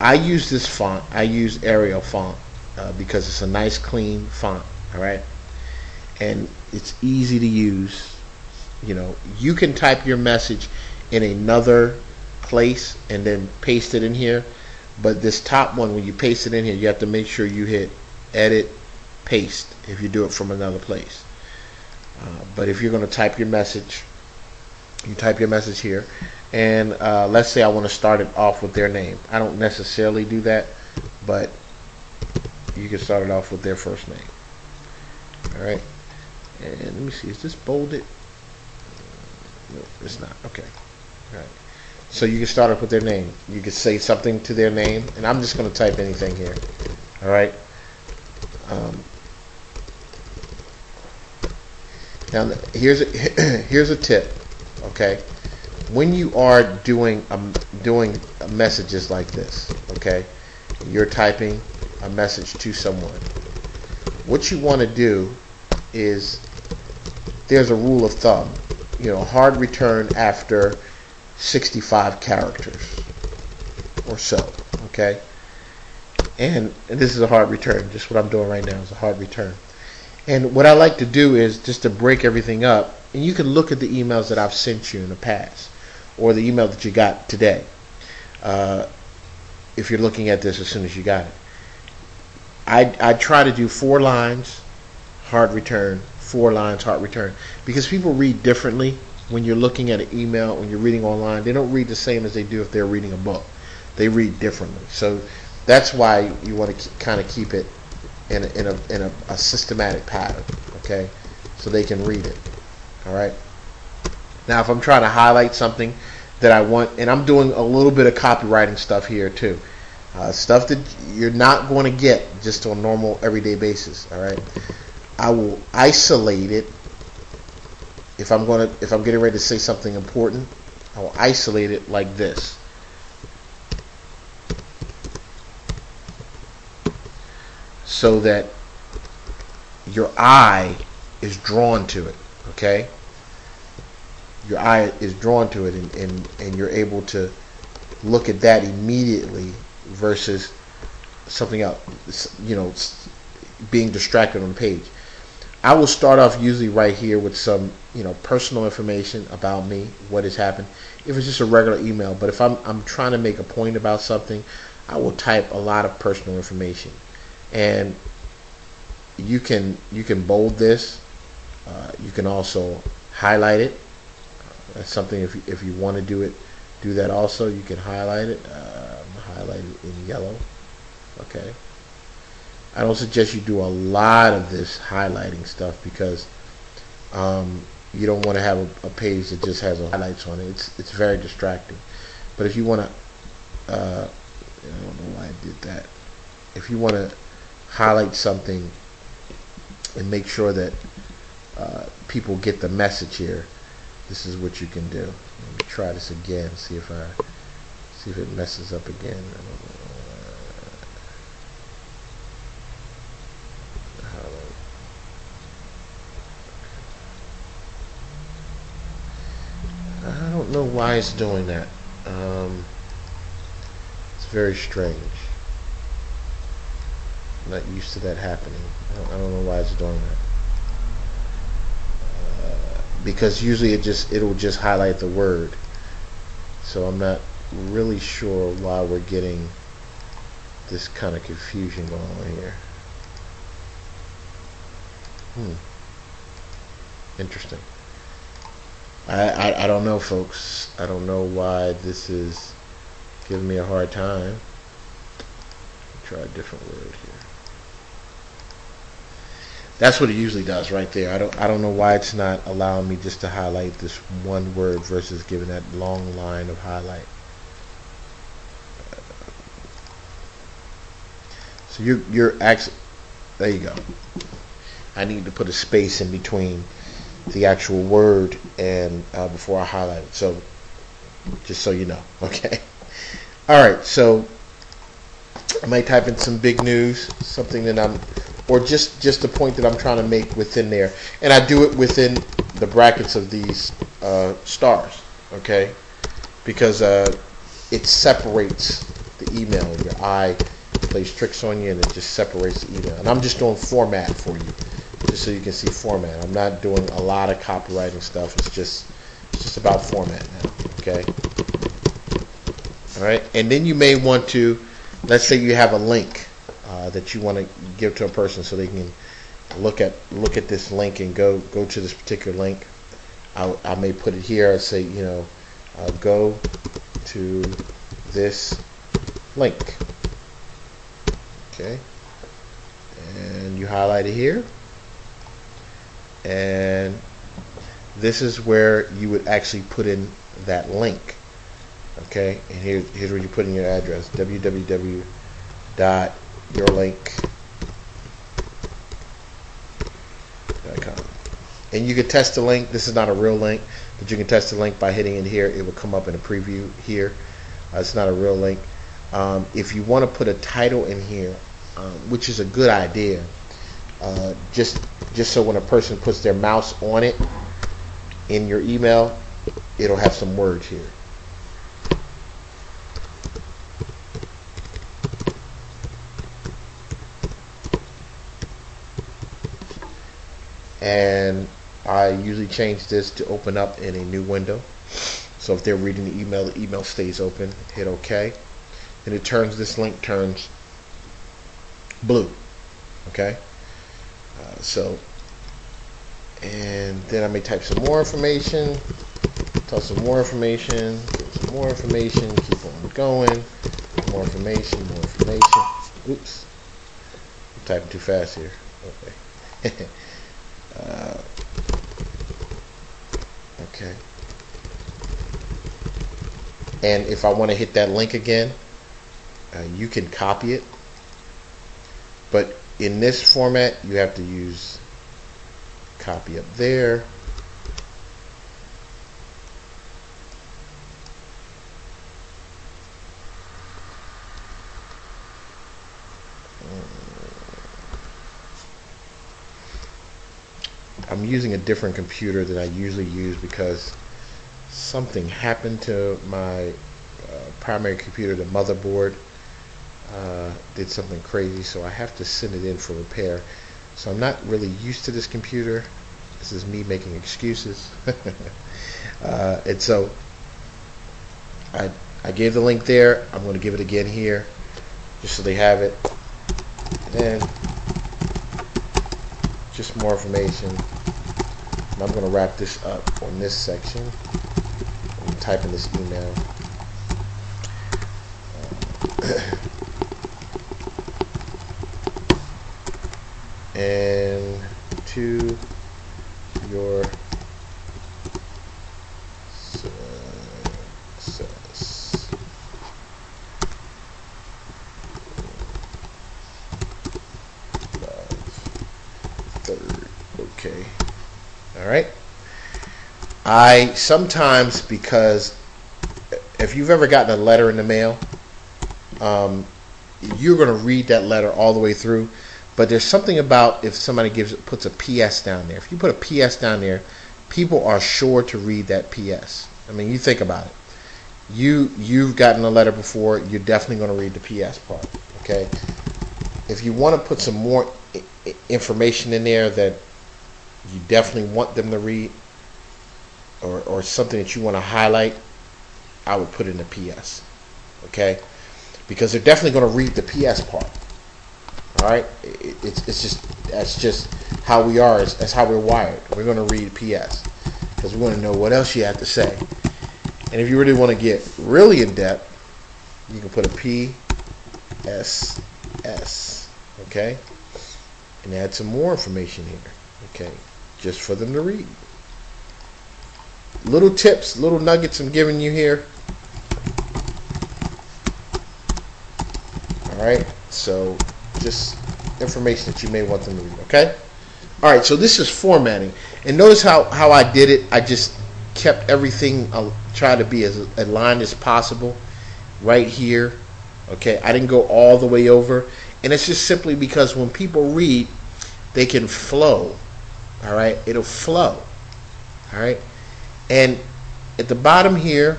I use this font. I use Arial font because it's a nice clean font. All right, and it's easy to use. You know, you can type your message in another place and then paste it in here, but this top one, when you paste it in here, you have to make sure you hit edit paste if you do it from another place. But if you're going to type your message, you type your message here, and let's say I want to start it off with their name. I don't necessarily do that, but you can start it off with their first name. All right, and let me see, is this bolded? No, it's not. Okay. All right. So you can start off with their name. You can say something to their name, and I'm just going to type anything here. All right. Now here's a tip. Okay. When you are doing messages like this, okay, you're typing a message to someone. What you want to do is, there's a rule of thumb. You know, hard return after 65 characters or so, okay? And this is a hard return. Just what I'm doing right now is a hard return. And what I like to do is just to break everything up, and you can look at the emails that I've sent you in the past, or the email that you got today, if you're looking at this as soon as you got it. I try to do 4 lines, hard return, 4 lines, hard return, because people read differently when you're looking at an email. When you're reading online, they don't read the same as they do if they're reading a book. They read differently. So that's why you want to kind of keep it in a systematic pattern, okay, so they can read it. All right. Now, if I'm trying to highlight something that I want, and I'm doing a little bit of copywriting stuff here too, stuff that you're not going to get just on a normal everyday basis. All right. I will isolate it. If I'm getting ready to say something important, I will isolate it like this. So that your eye is drawn to it, okay? Your eye is drawn to it, and you're able to look at that immediately versus something else, you know, being distracted on the page. I will start off usually right here with some, you know, personal information about me, what has happened. If it's just a regular email, but if I'm trying to make a point about something, I will type a lot of personal information. And you can bold this. You can also highlight it. That's something, if you want to do that also. You can highlight it. Highlight it in yellow. Okay. I don't suggest you do a lot of this highlighting stuff, because you don't want to have a page that just has highlights on it. It's very distracting. But if you want to, I don't know why I did that. If you want to highlight something and make sure that people get the message here, this is what you can do. Let me try this again. See if it messes up again. I don't know. I don't know why it's doing that. It's very strange. I'm not used to that happening. I don't know why it's doing that. Because usually it'll just highlight the word. So I'm not really sure why we're getting this kind of confusion going on here. Interesting. I don't know, folks. I don't know why this is giving me a hard time. Try a different word here. That's what it usually does right there. I don't know why it's not allowing me just to highlight this one word versus giving that long line of highlight. So you're actually, there you go. I need to put a space in between the actual word and before I highlight it. So just so you know, okay. All right. So I might type in some big news, something that or just a point that I'm trying to make within there, and I do it within the brackets of these stars, okay, because it separates the email. Your eye plays tricks on you and it just separates the email. And I'm just doing format for you, just so you can see format. I'm not doing a lot of copywriting stuff. It's just about format now. Okay. All right. And then you may want to, let's say you have a link that you want to give to a person so they can look at this link and go to this particular link. I may put it here and say, you know, go to this link. Okay. And you highlight it here. And this is where you would actually put in that link. Okay. And here's where you put in your address, www.yourlink.com. And you can test the link. This is not a real link, but you can test the link by hitting it here. It will come up in a preview here. It's not a real link. If you want to put a title in here, which is a good idea, just so when a person puts their mouse on it in your email, it'll have some words here. And I usually change this to open up in a new window. So if they're reading the email stays open. Hit OK. And it turns, this link turns blue. Okay. And then I may type some more information. Tell some more information. Some more information. Keep on going. More information. More information. Oops. I'm typing too fast here. Okay. Okay. And if I want to hit that link again, you can copy it. But in this format, you have to use copy up there. I'm using a different computer than I usually use because something happened to my primary computer. The motherboard did something crazy, so I have to send it in for repair. So I'm not really used to this computer. This is me making excuses. And so I gave the link there. I'm going to give it again here just so they have it. And just more information. And I'm going to wrap this up on this section. I'm typing this email. And to your success. Third. Okay. All right. I sometimes, because if you've ever gotten a letter in the mail, you're going to read that letter all the way through. But there's something about if somebody puts a PS down there. If you put a PS down there, people are sure to read that PS. I mean, you think about it. You've gotten a letter before. You're definitely going to read the PS part. Okay. If you want to put some more information in there that you definitely want them to read, or something that you want to highlight, I would put in the PS. Okay. Because they're definitely going to read the PS part. All right, that's just how we are. That's how we're wired. We're going to read PS because we want to know what else you have to say. And if you really want to get really in depth, you can put a PSS, okay, and add some more information here, okay, just for them to read. Little tips, little nuggets I'm giving you here. All right, so just information that you may want them to read, okay? All right, so this is formatting. And notice how I did it. I just kept everything, try to be as aligned as possible right here, okay? I didn't go all the way over. And it's just simply because when people read, they can flow, all right? It'll flow, all right? And at the bottom here,